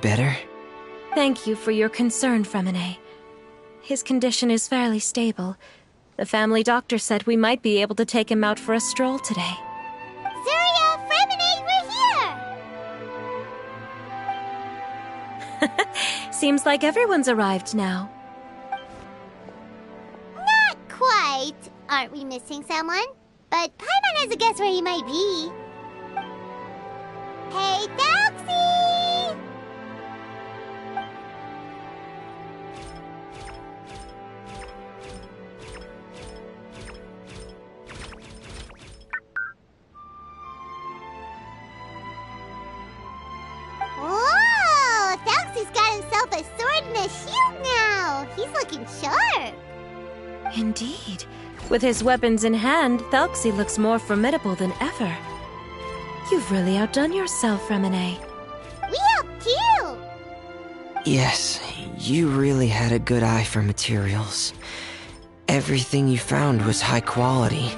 better? Thank you for your concern, Fremine. His condition is fairly stable. The family doctor said we might be able to take him out for a stroll today. Zuria, Fremine, we're here! Seems like everyone's arrived now. Not quite. Aren't we missing someone? But Paimon has a guess where he might be. Hey, Thalxie! Whoa! Thalxie's got himself a sword and a shield now! He's looking sharp! Indeed. With his weapons in hand, Thalxie looks more formidable than ever. You've really outdone yourself, Fremine. We helped you! Yes, you really had a good eye for materials. Everything you found was high quality.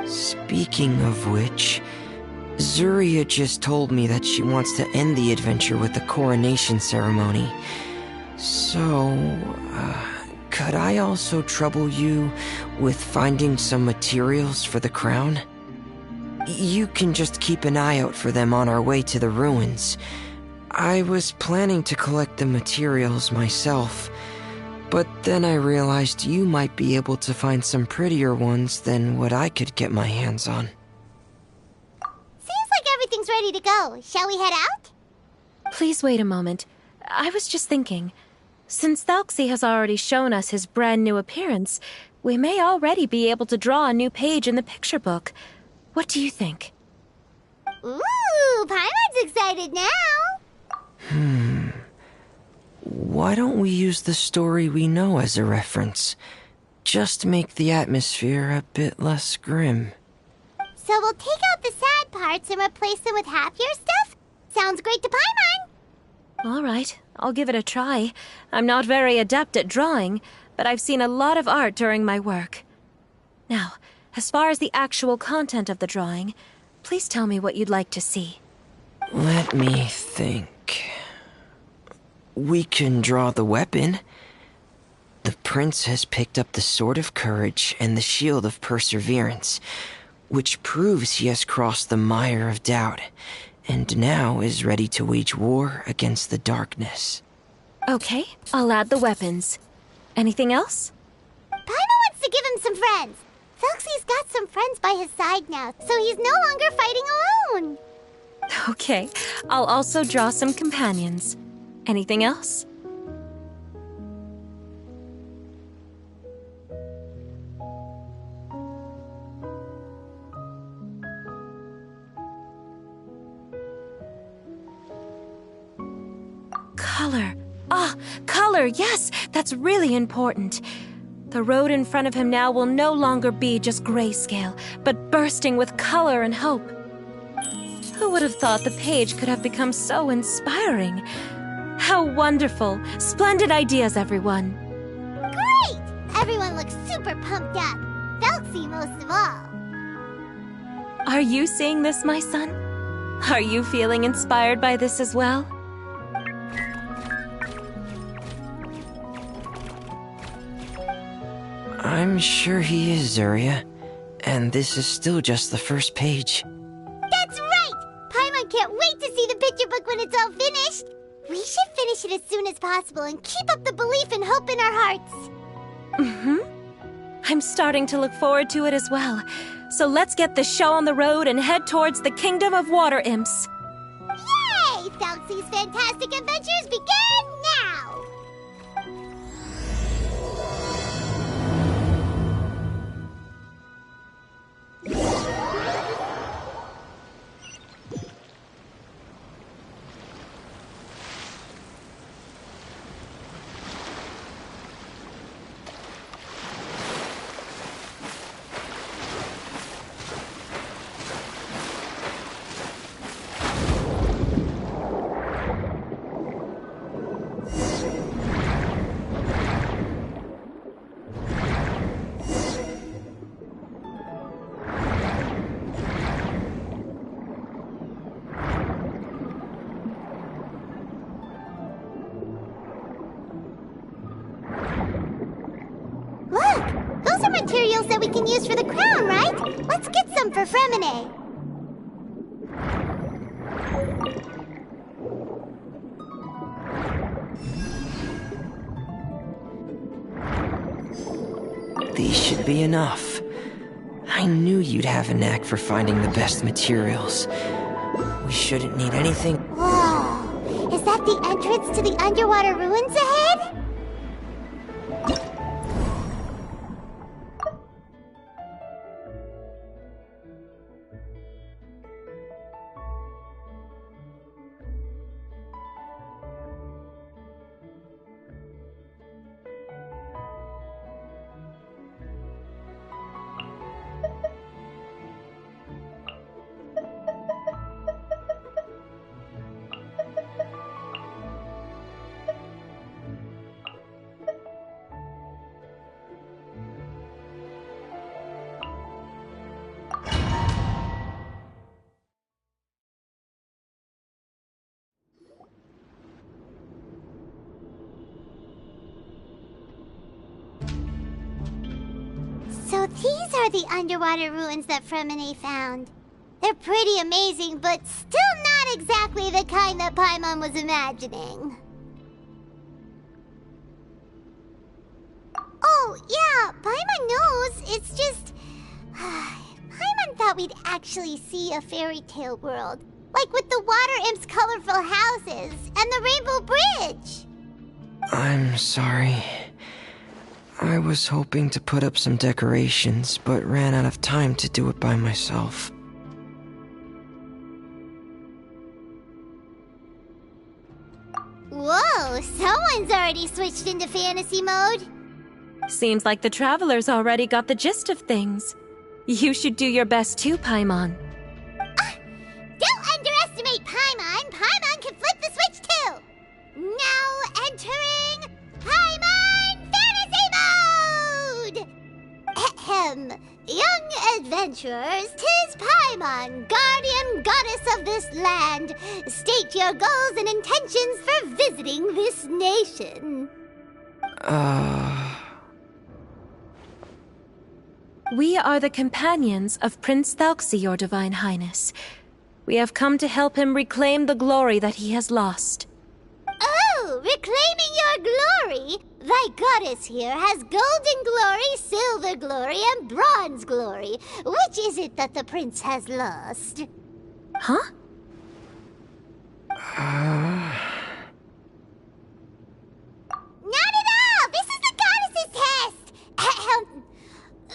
Speaking of which, Zuria just told me that she wants to end the adventure with the coronation ceremony. So, could I also trouble you with finding some materials for the crown? You can just keep an eye out for them on our way to the ruins. I was planning to collect the materials myself, but then I realized you might be able to find some prettier ones than what I could get my hands on. Seems like everything's ready to go. Shall we head out? Please wait a moment. I was just thinking. Since Thalxie has already shown us his brand new appearance, we may already be able to draw a new page in the picture book. What do you think? Ooh, Paimon's excited now! Why don't we use the story we know as a reference? Just make the atmosphere a bit less grim. So we'll take out the sad parts and replace them with happier stuff? Sounds great to Paimon! All right, I'll give it a try. I'm not very adept at drawing, but I've seen a lot of art during my work. Now, as far as the actual content of the drawing, please tell me what you'd like to see. Let me think. We can draw the weapon. The prince has picked up the Sword of Courage and the Shield of Perseverance, which proves he has crossed the mire of doubt, and now is ready to wage war against the darkness. Okay, I'll add the weapons. Anything else? Paimon wants to give him some friends. Thalxie's got some friends by his side now, so he's no longer fighting alone. Okay, I'll also draw some companions. Anything else? Color. Ah, color, yes! That's really important. The road in front of him now will no longer be just grayscale, but bursting with color and hope. Who would have thought the page could have become so inspiring? How wonderful! Splendid ideas, everyone! Great! Everyone looks super pumped up. Thalxie most of all. Are you seeing this, my son? Are you feeling inspired by this as well? I'm sure he is, Zuria. And this is still just the first page. That's right! Paimon can't wait to see the picture book when it's all finished. We should finish it as soon as possible and keep up the belief and hope in our hearts. I'm starting to look forward to it as well. So let's get the show on the road and head towards the Kingdom of Water Imps. Yay! Thalxie's fantastic adventures begin now! materials that we can use for the crown, right? Let's get some for Fremine. These should be enough. I knew you'd have a knack for finding the best materials. We shouldn't need anything. Whoa! Is that the entrance to the underwater ruins ahead? So these are the underwater ruins that Fremine found. They're pretty amazing, but still not exactly the kind that Paimon was imagining. Oh, yeah, Paimon knows. It's just... Paimon thought we'd actually see a fairy tale world. Like with the water imp's colorful houses and the Rainbow Bridge. I'm sorry. I was hoping to put up some decorations, but ran out of time to do it by myself. Whoa, someone's already switched into fantasy mode. Seems like the travelers already got the gist of things. You should do your best too, Paimon. Don't underestimate Paimon. Paimon can flip the switch too. Now entering Paimon Fantasy Mode! Ahem. Young adventurers, 'tis Paimon, guardian goddess of this land. State your goals and intentions for visiting this nation. We are the companions of Prince Thalxi, your Divine Highness. We have come to help him reclaim the glory that he has lost. Oh, reclaiming your glory? Thy goddess here has golden glory, silver glory, and bronze glory. Which is it that the prince has lost? Huh? Not at all! This is the goddess's test! Ahem.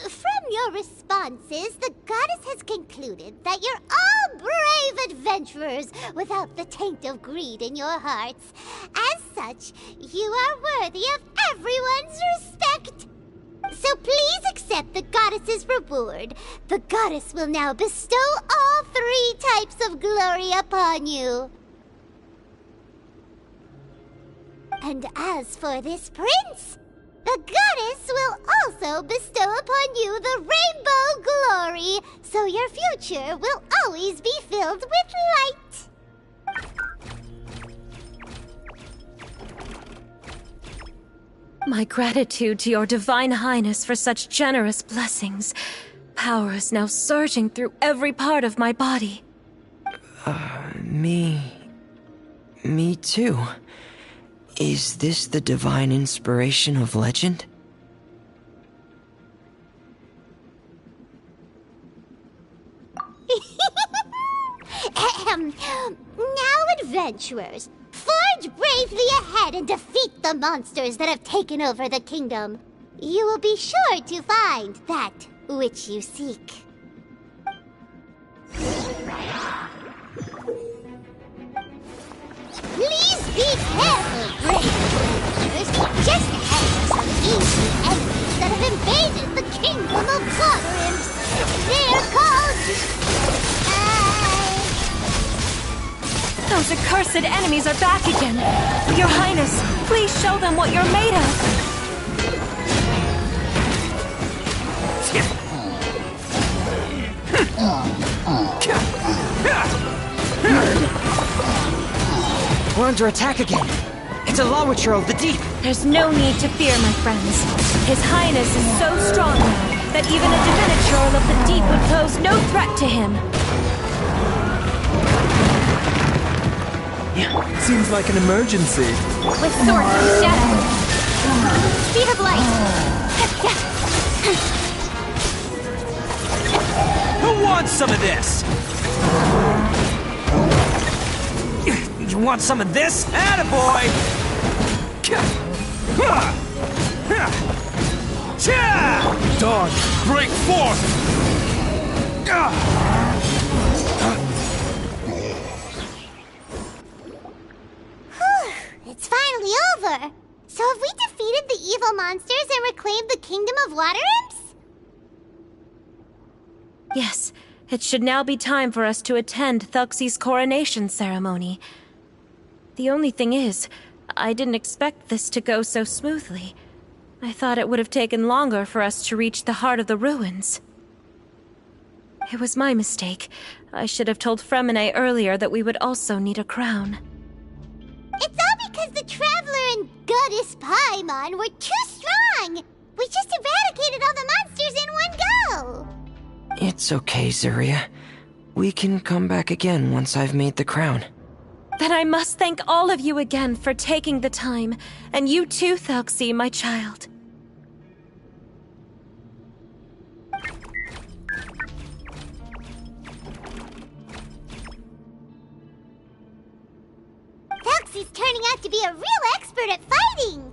From your responses, the goddess has concluded that you're all brave adventurers without the taint of greed in your hearts. As such, you are worthy of everyone's respect. So please accept the goddess's reward. The goddess will now bestow all 3 types of glory upon you. And as for this prince, the goddess will also bestow upon you the rainbow glory, so your future will always be filled with light. My gratitude to your Divine Highness for such generous blessings. Power is now surging through every part of my body. Me too. Is this the divine inspiration of legend? Now, adventurers, forge bravely ahead and defeat the monsters that have taken over the kingdom. You will be sure to find that which you seek. Please be careful, brave adventurers. Just ahead are some easy enemies that have invaded the kingdom of water imps. They're called... Those accursed enemies are back again. Your Highness, please show them what you're made of. We're under attack again. It's a Lawitcher of the deep. There's no need to fear, my friends. His Highness is so strong now that even a diminiture of the deep would pose no threat to him. Seems like an emergency. With sword from shadow. Speed of light. Who wants some of this? You want some of this? Attaboy! Dawn, break forth! It's finally over. So have we defeated the evil monsters and reclaimed the kingdom of water imps? Yes, it should now be time for us to attend Thelxie's coronation ceremony. The only thing is, I didn't expect this to go so smoothly. I thought it would have taken longer for us to reach the heart of the ruins. It was my mistake. I should have told Fremine earlier that we would also need a crown. It's all because the Traveler and Goddess Paimon were too strong! We just eradicated all the monsters in one go! It's okay, Zuria. We can come back again once I've made the crown. Then I must thank all of you again for taking the time, and you too, Thelxie, my child. Thelxie's turning out to be a real expert at fighting!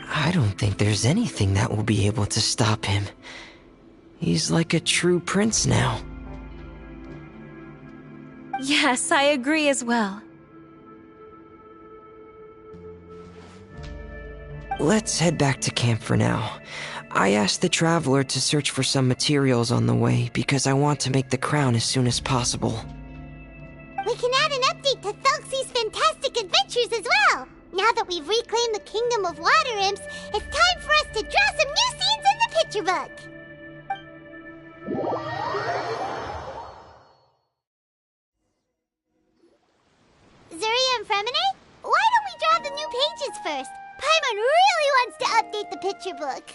I don't think there's anything that will be able to stop him. He's like a true prince now. Yes, I agree as well. Let's head back to camp for now. I asked the Traveler to search for some materials on the way because I want to make the crown as soon as possible. We can add an update to Thelxie's fantastic adventures as well! Now that we've reclaimed the kingdom of water imps, it's time for us to draw some new scenes in the picture book! Zuria and Fremine, why don't we draw the new pages first? Paimon really wants to update the picture book.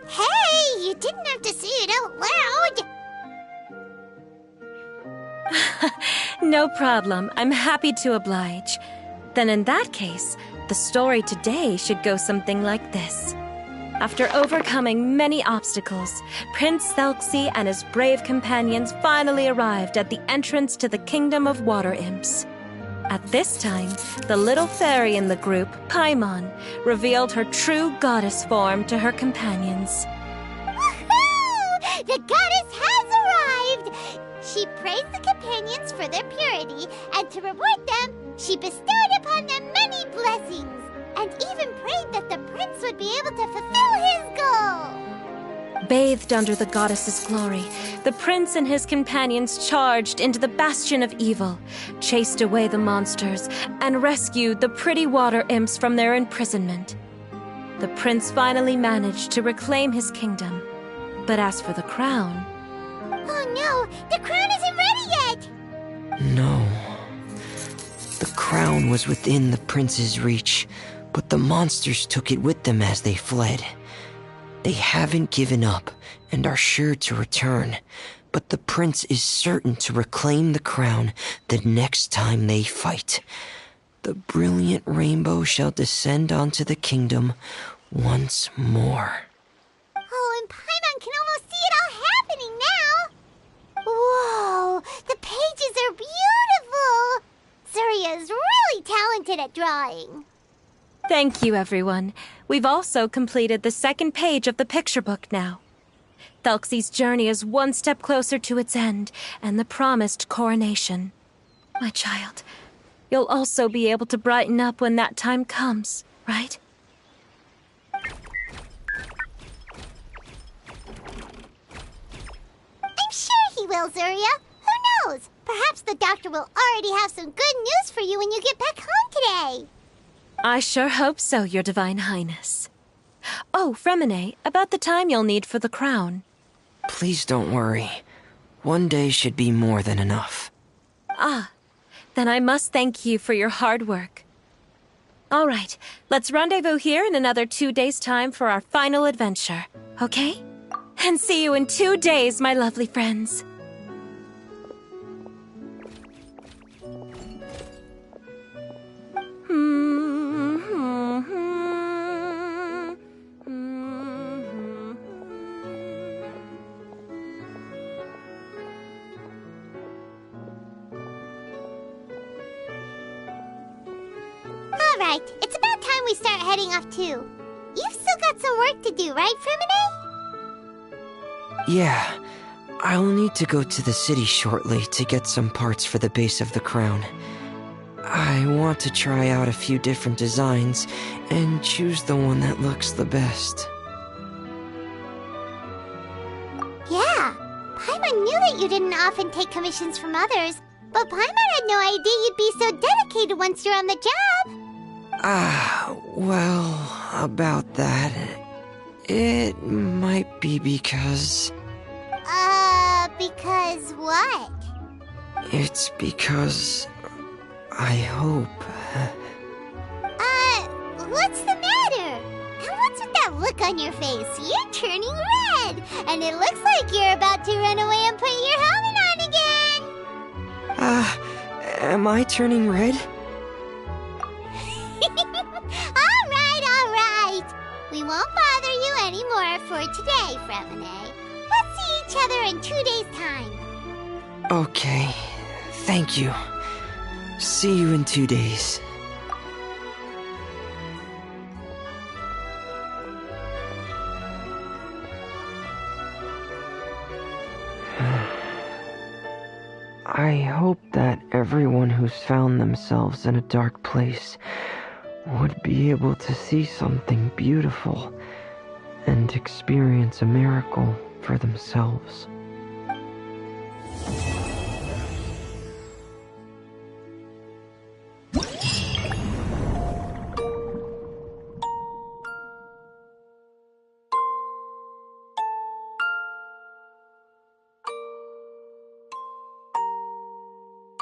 Hey, you didn't have to say it out loud. No problem. I'm happy to oblige. Then in that case, the story today should go something like this. After overcoming many obstacles, Prince Thelxie and his brave companions finally arrived at the entrance to the Kingdom of Water Imps. At this time, the little fairy in the group, Paimon, revealed her true goddess form to her companions. Woohoo! The goddess has arrived! She praised the companions for their purity, and to reward them, she bestowed upon them many blessings, and even prayed that the prince would be able to fulfill his goal. Bathed under the goddess's glory, the prince and his companions charged into the bastion of evil, chased away the monsters, and rescued the pretty water imps from their imprisonment. The prince finally managed to reclaim his kingdom. But as for the crown... Oh no! The crown isn't ready yet! No. The crown was within the prince's reach, but the monsters took it with them as they fled. They haven't given up and are sure to return, but the prince is certain to reclaim the crown the next time they fight. The brilliant rainbow shall descend onto the kingdom once more. Oh, and Paimon can almost see it all happening now! Whoa! The pages are beautiful! Zuria is really talented at drawing. Thank you, everyone. We've also completed the second page of the picture book now. Thelxie's journey is one step closer to its end, and the promised coronation. My child, you'll also be able to brighten up when that time comes, right? I'm sure he will, Zuria. Who knows? Perhaps the doctor will already have some good news for you when you get back home today. I sure hope so, Your Divine Highness. Oh, Fremine, about the time you'll need for the crown. Please don't worry. One day should be more than enough. Ah, Then I must thank you for your hard work. All right, let's rendezvous here in another 2 days' time for our final adventure, okay? And see you in 2 days, my lovely friends. Alright, it's about time we start heading off too. You've still got some work to do, right, Fremine? Yeah, I'll need to go to the city shortly to get some parts for the base of the crown. I want to try out a few different designs and choose the one that looks the best. Yeah, Paimon knew that you didn't often take commissions from others, but Paimon had no idea you'd be so dedicated once you're on the job. Well, about that, it might be because... Because what? It's because... I hope... What's the matter? And what's with that look on your face? You're turning red, and it looks like you're about to run away and put your helmet on again. Am I turning red? Alright. We won't bother you anymore for today, Fremine. Let's see each other in 2 days' time. Okay, thank you. See you in 2 days. I hope that everyone who's found themselves in a dark place would be able to see something beautiful and experience a miracle for themselves.